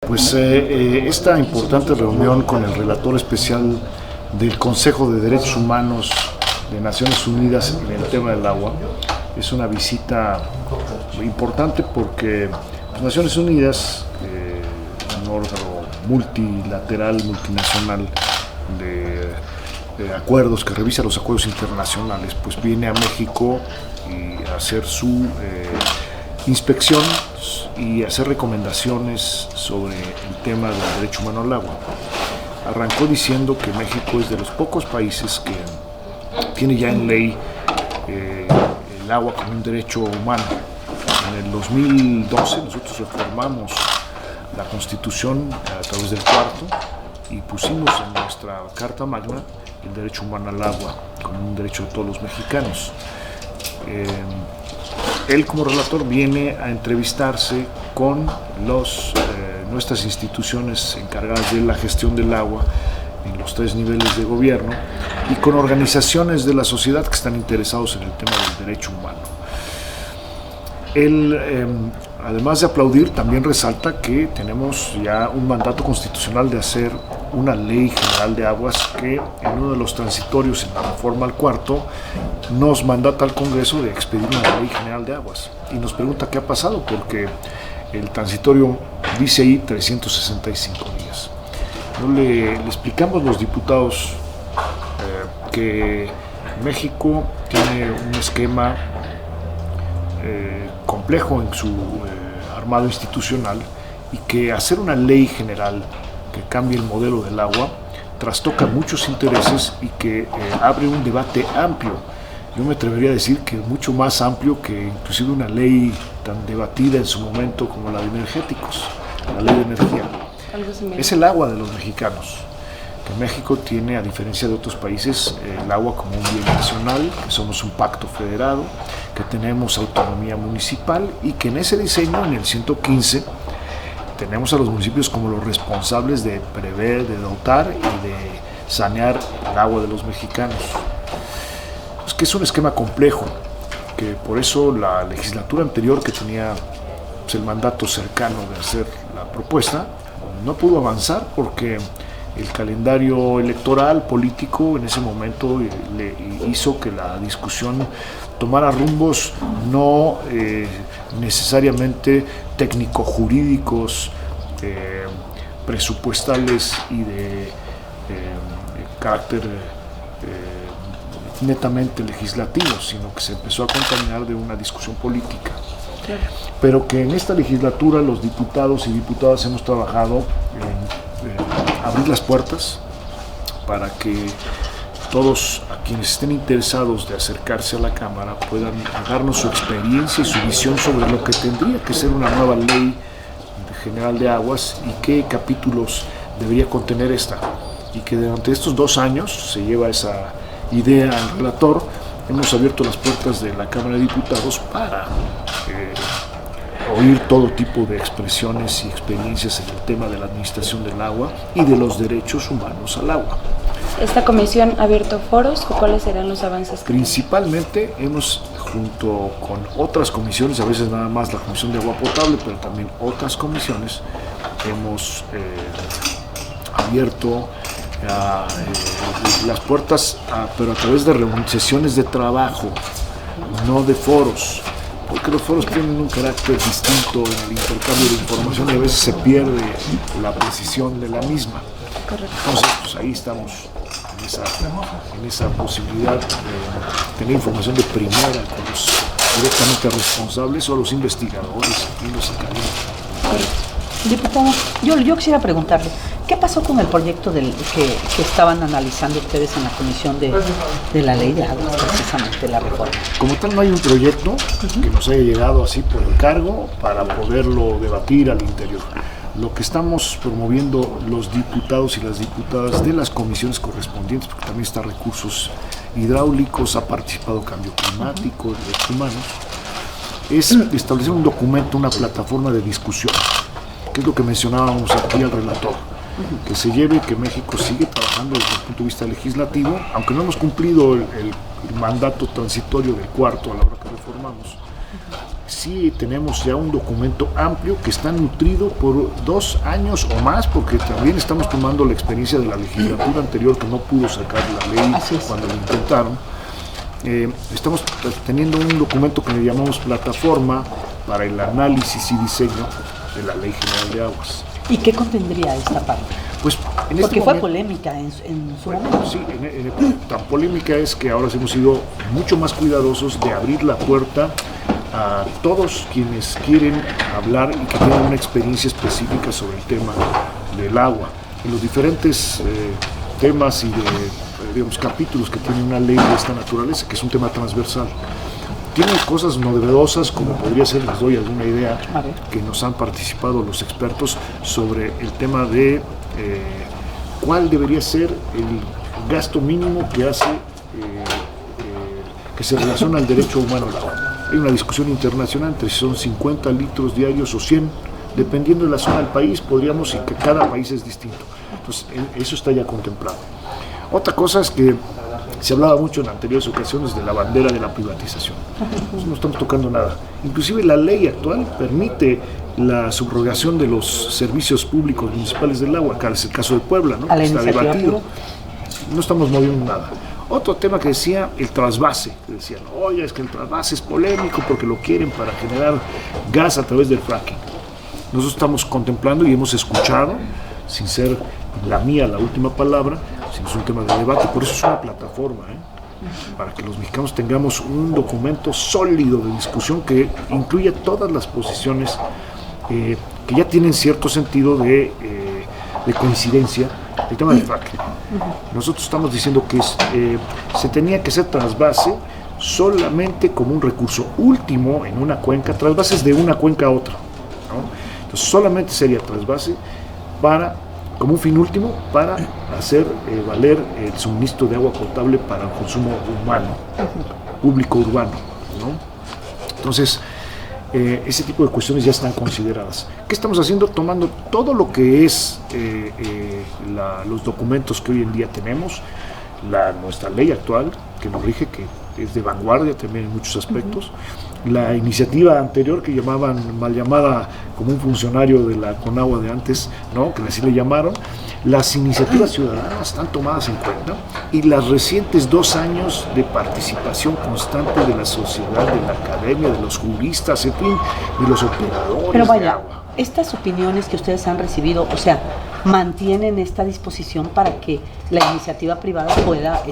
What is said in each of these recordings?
Pues esta importante reunión con el relator especial del Consejo de Derechos Humanos de Naciones Unidas en el tema del agua es una visita importante porque Naciones Unidas, un órgano multilateral, multinacional de acuerdos que revisa los acuerdos internacionales, pues viene a México y a hacer su inspección y hacer recomendaciones sobre el tema del derecho humano al agua. Arrancó diciendo que México es de los pocos países que tiene ya en ley el agua como un derecho humano. En el 2012 nosotros reformamos la Constitución a través del cuarto y pusimos en nuestra Carta Magna el derecho humano al agua como un derecho de todos los mexicanos. Él como relator viene a entrevistarse con nuestras instituciones encargadas de la gestión del agua en los 3 niveles de gobierno y con organizaciones de la sociedad que están interesados en el tema del derecho humano. Él, además de aplaudir, también resalta que tenemos ya un mandato constitucional de hacer una ley general de aguas que en uno de los transitorios en la reforma al cuarto nos mandata al Congreso de expedir una ley general de aguas y nos pregunta qué ha pasado porque el transitorio dice ahí 365 días. Le explicamos a los diputados que México tiene un esquema complejo en su armado institucional y que hacer una ley general que cambie el modelo del agua trastoca muchos intereses y que abre un debate amplio. Yo me atrevería a decir que mucho más amplio que inclusive una ley tan debatida en su momento como la de energéticos, la ley de energía. Es el agua de los mexicanos, que México tiene, a diferencia de otros países, el agua como un bien nacional, que somos un pacto federado, que tenemos autonomía municipal y que en ese diseño, en el 115, tenemos a los municipios como los responsables de prever, de dotar y de sanear el agua de los mexicanos. Es que es un esquema complejo, que por eso la legislatura anterior, que tenía pues, el mandato cercano de hacer la propuesta, no pudo avanzar porque el calendario electoral político en ese momento le hizo que la discusión tomara rumbos no necesariamente técnico-jurídicos, presupuestales y de carácter netamente legislativo, sino que se empezó a contaminar de una discusión política. Claro. Pero que en esta legislatura los diputados y diputadas hemos trabajado en abrir las puertas para que todos a quienes estén interesados de acercarse a la Cámara puedan darnos su experiencia y su visión sobre lo que tendría que ser una nueva ley general de aguas y qué capítulos debería contener esta. Y que durante estos 2 años se lleva esa idea al relator, hemos abierto las puertas de la Cámara de Diputados para oír todo tipo de expresiones y experiencias en el tema de la administración del agua y de los derechos humanos al agua. ¿Esta comisión ha abierto foros o cuáles serán los avances? Principalmente hemos, junto con otras comisiones, a veces nada más la Comisión de Agua Potable, pero también otras comisiones, hemos abierto las puertas, pero a través de sesiones de trabajo, no de foros, porque los foros tienen un carácter distinto en el intercambio de información y a veces se pierde la precisión de la misma. Correcto. Entonces, pues ahí estamos en esa posibilidad de tener información de primera con los directamente responsables o los investigadores y los académicos. Correcto. Diputado, yo quisiera preguntarle, ¿qué pasó con el proyecto que estaban analizando ustedes en la comisión de la ley de aguas, precisamente la reforma? Como tal, no hay un proyecto que nos haya llegado así por encargo para poderlo debatir al interior. Lo que estamos promoviendo los diputados y las diputadas de las comisiones correspondientes, porque también está recursos hidráulicos, ha participado cambio climático, derechos humanos, es establecer un documento, una plataforma de discusión, que es lo que mencionábamos aquí al relator, que se lleve, que México sigue trabajando desde el punto de vista legislativo, aunque no hemos cumplido el mandato transitorio del cuarto a la hora que reformamos, sí tenemos ya un documento amplio que está nutrido por 2 años o más, porque también estamos tomando la experiencia de la legislatura anterior que no pudo sacar la ley cuando lo intentaron. Estamos teniendo un documento que le llamamos plataforma para el análisis y diseño de la Ley General de Aguas. ¿Y qué contendría esta parte? Pues en porque este fue momento, polémica en su momento. Sí, tan polémica es que ahora hemos sido mucho más cuidadosos de abrir la puerta a todos quienes quieren hablar y que tienen una experiencia específica sobre el tema del agua. En los diferentes temas y digamos, capítulos que tiene una ley de esta naturaleza, que es un tema transversal. Tiene cosas novedosas, como podría ser, les doy alguna idea, que nos han participado los expertos sobre el tema de cuál debería ser el gasto mínimo que hace, que se relaciona al derecho humano al agua. Hay una discusión internacional entre si son 50 litros diarios o 100, dependiendo de la zona del país, podríamos, y que cada país es distinto. Entonces, eso está ya contemplado. Otra cosa es que se hablaba mucho en anteriores ocasiones de la bandera de la privatización. Nosotros no estamos tocando nada. Inclusive la ley actual permite la subrogación de los servicios públicos municipales del agua. Acá es el caso de Puebla, ¿no? Está debatido. No estamos moviendo nada. Otro tema que decía, el trasvase. Que decían, oye, es que el trasvase es polémico porque lo quieren para generar gas a través del fracking. Nosotros estamos contemplando y hemos escuchado, sin ser la mía la última palabra, sino es un tema de debate. Por eso es una plataforma, para que los mexicanos tengamos un documento sólido de discusión que incluya todas las posiciones que ya tienen cierto sentido de coincidencia. El tema del fracking. Nosotros estamos diciendo que se tenía que hacer trasvase solamente como un recurso último en una cuenca, trasvases de una cuenca a otra, ¿no? Entonces solamente sería trasvase como un fin último para hacer valer el suministro de agua potable para el consumo humano, público urbano, ¿no? Entonces, ese tipo de cuestiones ya están consideradas. ¿Qué estamos haciendo? Tomando todo lo que es los documentos que hoy en día tenemos, nuestra ley actual, que nos rige, que es de vanguardia también en muchos aspectos, la iniciativa anterior que llamaban, mal llamada como un funcionario de la Conagua de antes, ¿no? Que así le llamaron, las iniciativas ciudadanas están tomadas en cuenta y las recientes 2 años de participación constante de la sociedad, de la academia, de los juristas, en fin, de los operadores. Pero vaya, de agua. Estas opiniones que ustedes han recibido, o sea, mantienen esta disposición para que la iniciativa privada pueda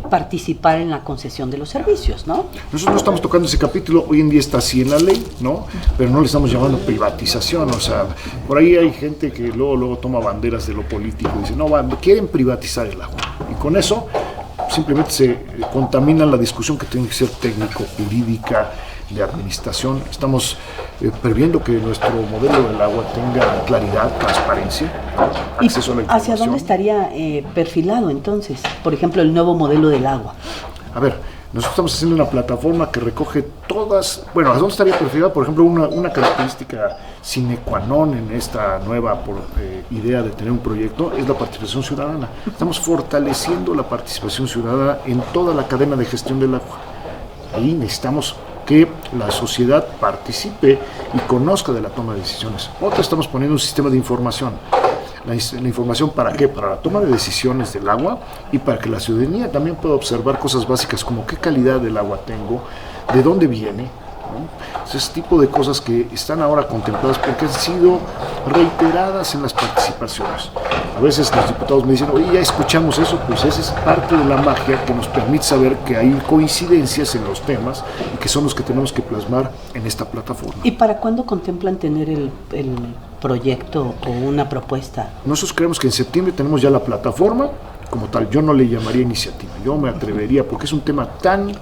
participar en la concesión de los servicios, ¿no? Nosotros no estamos tocando ese capítulo, hoy en día está así en la ley, ¿no? Pero no le estamos llamando privatización, o sea, por ahí hay gente que luego toma banderas de lo político y dice, no, quieren privatizar el agua, y con eso simplemente se contamina la discusión que tiene que ser técnico, jurídica, de administración. Estamos previendo que nuestro modelo del agua tenga claridad, transparencia, acceso a la información. ¿Hacia dónde estaría perfilado entonces, por ejemplo, el nuevo modelo del agua? A ver, nosotros estamos haciendo una plataforma que recoge todas, bueno, ¿a dónde estaría perfilado? Por ejemplo, una característica sine qua non en esta nueva idea de tener un proyecto es la participación ciudadana. Estamos fortaleciendo la participación ciudadana en toda la cadena de gestión del agua. Ahí necesitamos que la sociedad participe y conozca de la toma de decisiones. Otra, estamos poniendo un sistema de información. La información, ¿para qué? Para la toma de decisiones del agua y para que la ciudadanía también pueda observar cosas básicas como qué calidad del agua tengo, de dónde viene, ¿no? Ese tipo de cosas que están ahora contempladas porque han sido reiteradas en las participaciones. A veces los diputados me dicen, oye, ya escuchamos eso, pues esa es parte de la magia que nos permite saber que hay coincidencias en los temas y que son los que tenemos que plasmar en esta plataforma. ¿Y para cuándo contemplan tener el proyecto o una propuesta? Nosotros creemos que en septiembre tenemos ya la plataforma como tal. Yo no le llamaría iniciativa, yo me atrevería porque es un tema tan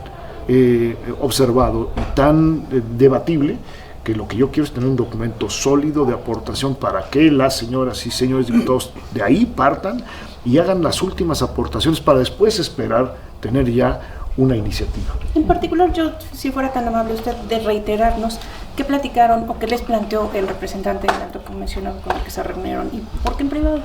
observado y tan debatible que lo que yo quiero es tener un documento sólido de aportación para que las señoras y señores diputados de ahí partan y hagan las últimas aportaciones para después esperar tener ya una iniciativa. En particular, yo, si fuera tan amable usted de reiterarnos qué platicaron o qué les planteó el representante del alto comisionado con el que se reunieron y por qué en privado.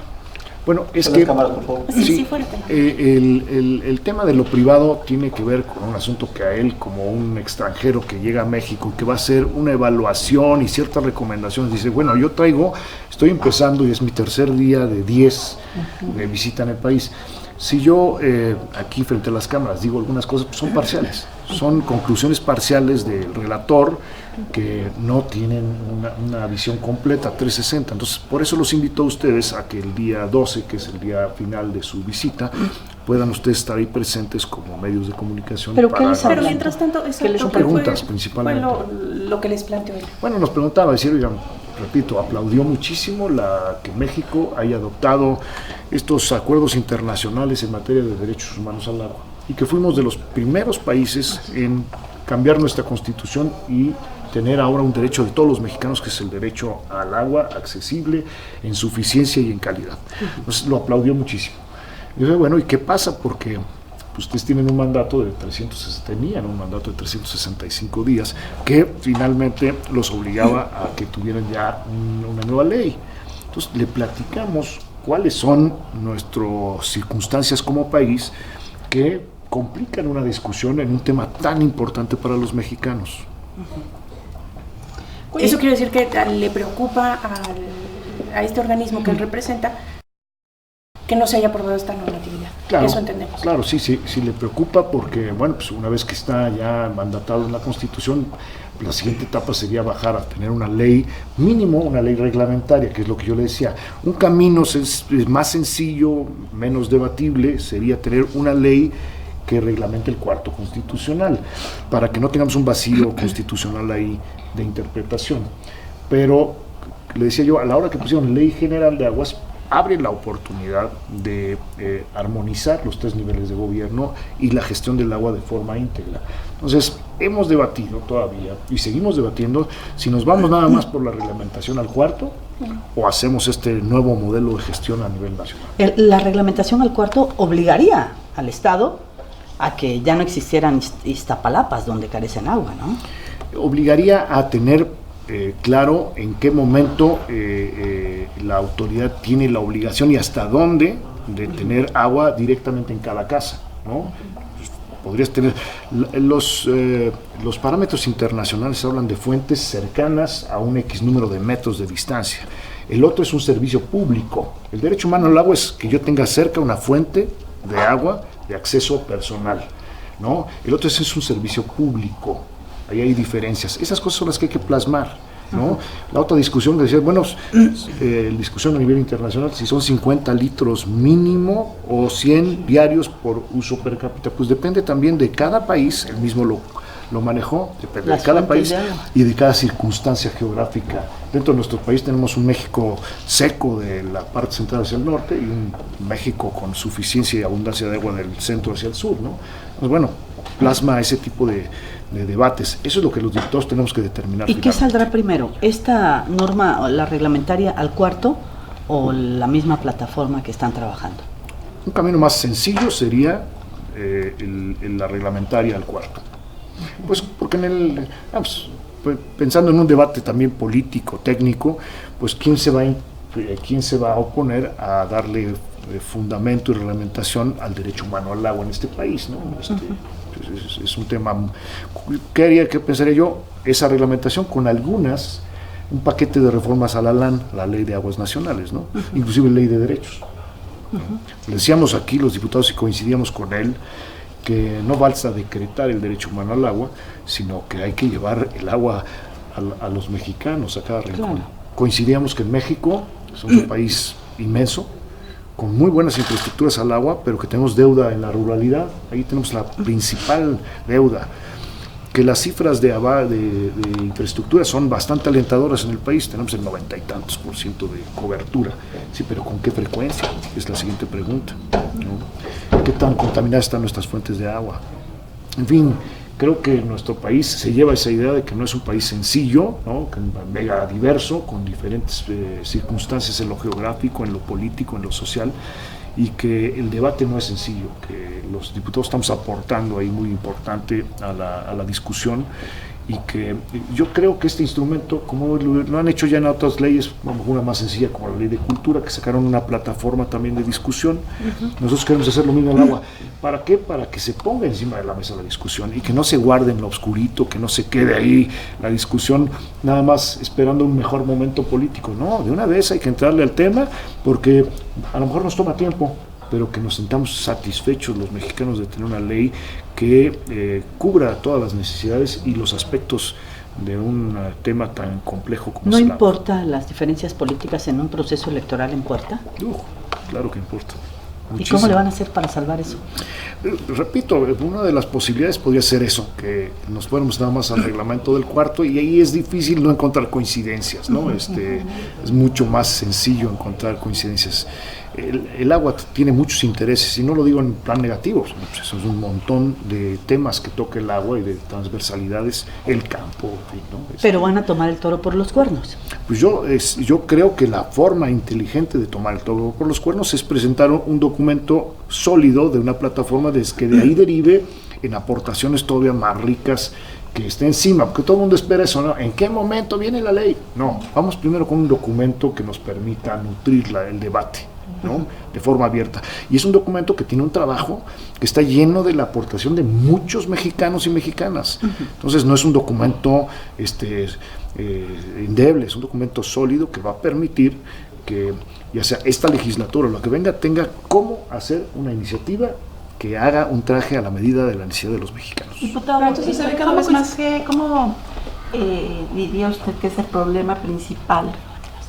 Bueno, es En que las cámaras, por favor. Sí, fuerte. el tema de lo privado tiene que ver con un asunto que a él, como un extranjero que llega a México, que va a hacer una evaluación y ciertas recomendaciones, dice, bueno, estoy empezando y es mi tercer día de 10 de visita en el país. Si yo aquí frente a las cámaras digo algunas cosas, pues son parciales, son conclusiones parciales del relator que no tienen una visión completa, 360. Entonces, por eso los invito a ustedes a que el día 12, que es el día final de su visita, puedan ustedes estar ahí presentes como medios de comunicación. ¿Pero qué les Pero hablan? mientras tanto, Son preguntas principalmente. Fue lo que les planteó él. Bueno, nos preguntaba, oigan, repito, aplaudió muchísimo que México haya adoptado estos acuerdos internacionales en materia de derechos humanos al agua y que fuimos de los primeros países en cambiar nuestra constitución y tener ahora un derecho de todos los mexicanos, que es el derecho al agua accesible, en suficiencia y en calidad. Entonces lo aplaudió muchísimo. Y yo dije, bueno, ¿y qué pasa? Porque ustedes tenían un mandato de 365 días que finalmente los obligaba a que tuvieran ya una nueva ley. Entonces le platicamos cuáles son nuestras circunstancias como país que complican una discusión en un tema tan importante para los mexicanos. Eso quiere decir que le preocupa a este organismo que él representa que no se haya aprobado esta normatividad. Claro, eso entendemos. Claro, sí le preocupa porque, bueno, pues una vez que está ya mandatado en la Constitución, la siguiente etapa sería bajar a tener una ley mínimo, una ley reglamentaria, que es lo que yo le decía. Un camino más sencillo, menos debatible, sería tener una ley que reglamente el cuarto constitucional, para que no tengamos un vacío constitucional ahí de interpretación. Pero, le decía yo, a la hora que pusieron Ley General de Aguas, abre la oportunidad de armonizar los 3 niveles de gobierno y la gestión del agua de forma íntegra. Entonces, hemos debatido todavía y seguimos debatiendo si nos vamos nada más por la reglamentación al cuarto o hacemos este nuevo modelo de gestión a nivel nacional. La reglamentación al cuarto obligaría al Estado a que ya no existieran Iztapalapas donde carecen agua, ¿no? Obligaría a tener claro en qué momento la autoridad tiene la obligación y hasta dónde de tener agua directamente en cada casa, ¿no? Podrías tener los parámetros internacionales hablan de fuentes cercanas a un X número de metros de distancia. El otro es un servicio público. El derecho humano al agua es que yo tenga cerca una fuente de agua de acceso personal, ¿no? El otro es un servicio público. Ahí hay diferencias. Esas cosas son las que hay que plasmar, ¿no? La otra discusión que decía, bueno, discusión a nivel internacional, si son 50 litros mínimo o 100 diarios por uso per cápita, pues depende también de cada país, él mismo lo manejó, depende de cada país y de cada circunstancia geográfica. Dentro de nuestro país tenemos un México seco de la parte central hacia el norte y un México con suficiencia y abundancia de agua del centro hacia el sur, ¿no? Pues bueno, plasma ese tipo de debates. Eso es lo que los diputados tenemos que determinar. ¿Y qué saldrá primero? ¿Esta norma, la reglamentaria al cuarto o la misma plataforma que están trabajando? Un camino más sencillo sería la reglamentaria al cuarto. Pues porque pensando en un debate también político, técnico, pues quién se va a oponer a darle fundamento y reglamentación al derecho humano al agua en este país, ¿no? Es un tema. ¿Qué pensaría yo? Esa reglamentación con un paquete de reformas a la LAN, la Ley de Aguas Nacionales, ¿no? Inclusive Ley de Derechos. Decíamos aquí los diputados y coincidíamos con él que no basta decretar el derecho humano al agua, sino que hay que llevar el agua a los mexicanos, a cada rincón. Claro. Coincidíamos que en México somos un país inmenso, con muy buenas infraestructuras al agua, pero que tenemos deuda en la ruralidad. Ahí tenemos la principal deuda. Que las cifras de infraestructura son bastante alentadoras en el país, tenemos el 90 y tantos % de cobertura. Sí, pero ¿con qué frecuencia? Es la siguiente pregunta, ¿no? ¿Qué tan contaminadas están nuestras fuentes de agua? En fin, creo que nuestro país se lleva esa idea de que no es un país sencillo, ¿no? Que es mega diverso, con diferentes circunstancias en lo geográfico, en lo político, en lo social, y que el debate no es sencillo, que los diputados estamos aportando ahí muy importante a la discusión y que yo creo que este instrumento, como lo han hecho ya en otras leyes, una más sencilla como la ley de cultura, que sacaron una plataforma también de discusión, nosotros queremos hacer lo mismo en el agua. ¿Para qué? Para que se ponga encima de la mesa la discusión y que no se guarde en lo oscurito, que no se quede ahí la discusión nada más esperando un mejor momento político. No, de una vez hay que entrarle al tema, porque a lo mejor nos toma tiempo, pero que nos sintamos satisfechos los mexicanos de tener una ley que cubra todas las necesidades y los aspectos de un tema tan complejo como ¿No es el agua. importa las diferencias políticas en un proceso electoral en puerta? Claro que importa. ¿Y Muchísimo. cómo le van a hacer para salvar eso? Repito, una de las posibilidades podría ser eso, que nos fuéramos nada más al reglamento del cuarto, y ahí es difícil no encontrar coincidencias, ¿no? Es mucho más sencillo encontrar coincidencias. El agua tiene muchos intereses, y no lo digo en plan negativo, pues es un montón de temas que toca el agua y de transversalidades, el campo, ¿no? Pero van a tomar el toro por los cuernos. Pues yo creo que la forma inteligente de tomar el toro por los cuernos es presentar un documento sólido de una plataforma que de ahí derive en aportaciones todavía más ricas, que esté encima, porque todo el mundo espera eso, ¿no? ¿En qué momento viene la ley? No, vamos primero con un documento que nos permita nutrir el debate, ¿no? De forma abierta. Y es un documento que tiene un trabajo que está lleno de la aportación de muchos mexicanos y mexicanas. Entonces no es un documento endeble, es un documento sólido que va a permitir que ya sea esta legislatura o la que venga tenga cómo hacer una iniciativa que haga un traje a la medida de la necesidad de los mexicanos. Diputado, entonces se ve cada vez más. ¿Cómo diría usted que es el problema principal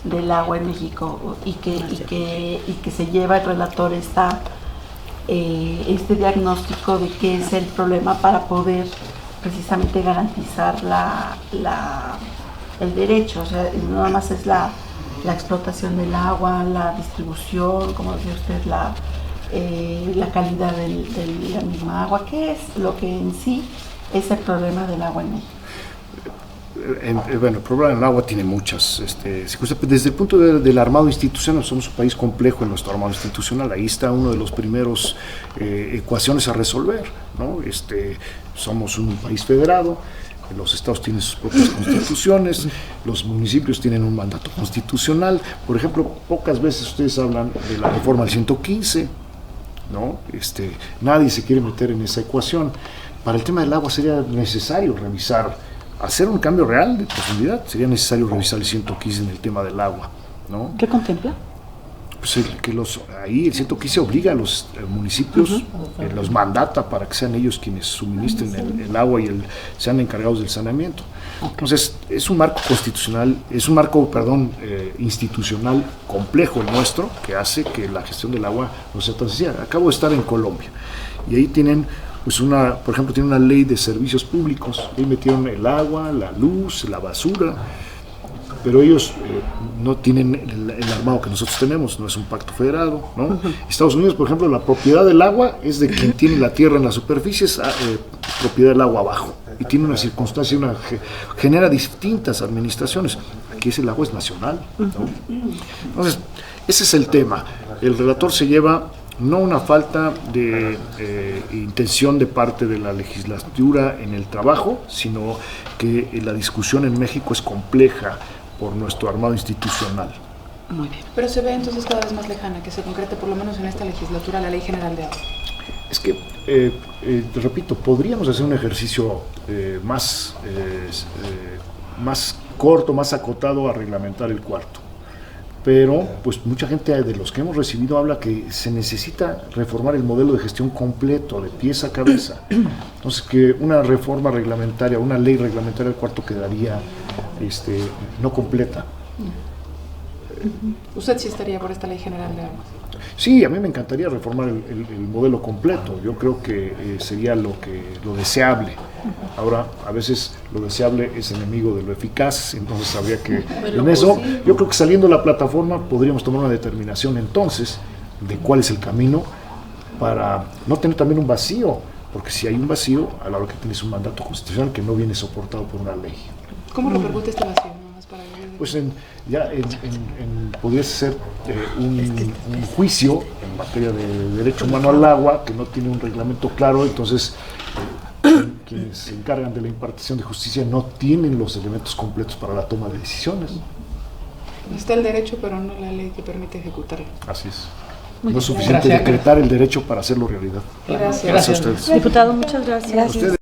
del agua en México y que se lleva el relator este diagnóstico de qué es el problema para poder precisamente garantizar el derecho? O sea, no nada más es la explotación del agua, la distribución, como decía usted, la calidad de la misma agua. ¿Qué es lo que en sí es el problema del agua en México? Bueno, el problema del agua tiene muchas circunstancias. Desde el punto del armado institucional, somos un país complejo en nuestro armado institucional. Ahí está uno de los primeros ecuaciones a resolver, ¿no? Somos un país federado, los estados tienen sus propias constituciones, los municipios tienen un mandato constitucional. Por ejemplo, pocas veces ustedes hablan de la reforma del 115, ¿no? Nadie se quiere meter en esa ecuación. Para el tema del agua sería necesario hacer un cambio real de profundidad, sería necesario revisar el 115 en el tema del agua, ¿no? ¿Qué contempla? Pues ahí el 115 obliga a los municipios, los mandata para que sean ellos quienes suministren el agua y sean encargados del saneamiento. Entonces, es un marco constitucional, institucional complejo el nuestro, que hace que la gestión del agua no sea tan sencilla. Acabo de estar en Colombia, y ahí tienen por ejemplo, tiene una ley de servicios públicos. Ahí metieron el agua, la luz, la basura, pero ellos no tienen el armado que nosotros tenemos, no es un pacto federado, ¿no? Estados Unidos, por ejemplo, la propiedad del agua es de quien tiene la tierra en la superficie, es propiedad del agua abajo, y tiene una circunstancia, genera distintas administraciones. Aquí el agua es nacional, ¿no? Entonces, ese es el tema. El relator se lleva no una falta de intención de parte de la legislatura en el trabajo, sino que la discusión en México es compleja por nuestro armado institucional. Muy bien. Pero se ve entonces cada vez más lejana que se concrete, por lo menos en esta legislatura, la Ley General de Agua. Es que, repito, podríamos hacer un ejercicio más corto, más acotado a reglamentar el cuarto. Pero pues mucha gente de los que hemos recibido habla que se necesita reformar el modelo de gestión completo, de pies a cabeza. Entonces, que una reforma reglamentaria, una ley reglamentaria del cuarto quedaría no completa. ¿Usted sí estaría por esta Ley General de Agua? Sí, a mí me encantaría reformar el modelo completo. Yo creo que sería lo deseable. Ahora, a veces lo deseable es enemigo de lo eficaz, entonces habría que... En eso, yo creo que saliendo de la plataforma podríamos tomar una determinación entonces de cuál es el camino para no tener también un vacío, porque si hay un vacío, a la hora que tienes un mandato constitucional que no viene soportado por una ley. ¿Cómo repercute este vacío? Pues podría ser un juicio en materia de derecho humano al agua que no tiene un reglamento claro, entonces quienes se encargan de la impartición de justicia no tienen los elementos completos para la toma de decisiones. Está el derecho, pero no la ley que permite ejecutarlo. Así es. Muy No es bien. suficiente Gracias. decretar el derecho para hacerlo realidad. Gracias. Gracias a ustedes. Diputado, muchas gracias. A ustedes.